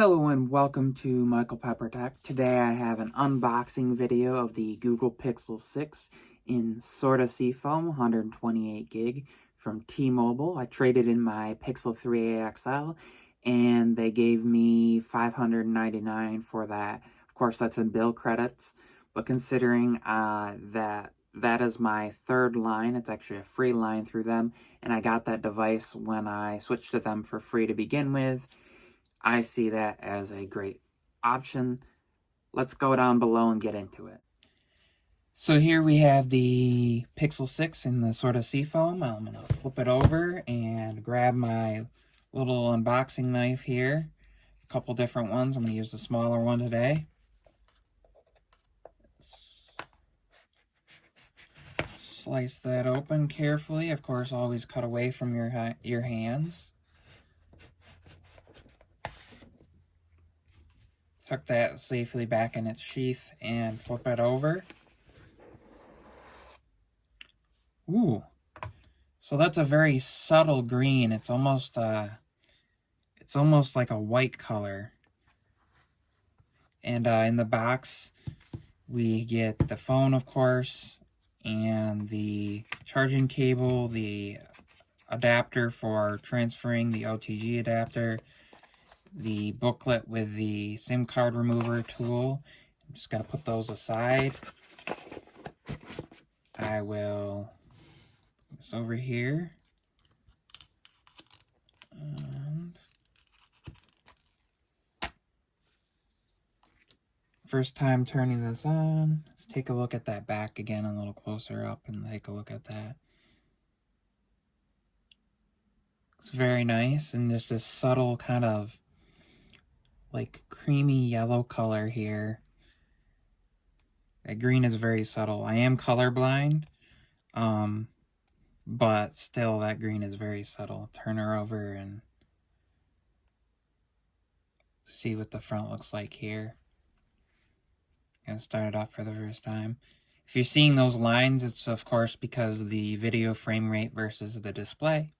Hello and welcome to Michael Pepper Tech. Today I have an unboxing video of the Google Pixel 6 in sorta Seafoam 128 gig from T-Mobile. I traded in my Pixel 3a XL and they gave me $599 for that. Of course, that's in bill credits, but considering that is my third line, it's actually a free line through them, and I got that device when I switched to them for free to begin with. I see that as a great option. Let's go down below and get into it. So here we have the Pixel 6 in the sort of seafoam. I'm going to flip it over and grab my little unboxing knife here. A couple different ones. I'm going to use the smaller one today. Slice that open carefully. Of course, always cut away from your hands. Tuck that safely back in its sheath and flip it over. Ooh, so that's a very subtle green. It's almost like a white color. And in the box, we get the phone, of course, and the charging cable, the adapter for transferring, the OTG adapter, the booklet with the SIM card remover tool. I'm just going to put those aside. I will put this over here. And first time turning this on. Let's take a look at that back again a little closer up and take a look at that. It's very nice, and just this subtle kind of like creamy yellow color here. That green is very subtle. I am colorblind, but still that green is very subtle. Turn her over and see what the front looks like here. Gonna start it off for the first time. If you're seeing those lines, it's of course because the video frame rate versus the display.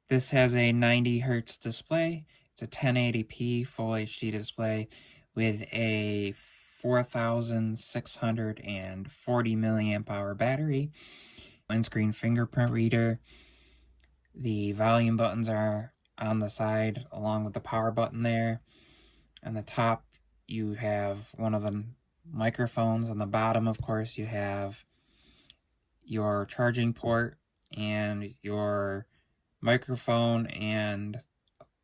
This has a 90 Hertz display. It's a 1080p Full HD display with a 4,640 milliamp hour battery, in-screen fingerprint reader. The volume buttons are on the side along with the power button there. On the top, you have one of the microphones. On the bottom, of course, you have your charging port and your microphone and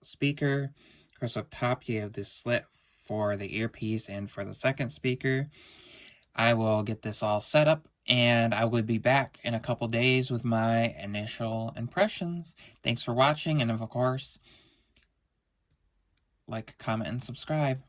speaker. Of course, up top you have this slit for the earpiece and for the second speaker. I will get this all set up and I will be back in a couple days with my initial impressions. Thanks for watching, and of course, like, comment, and subscribe.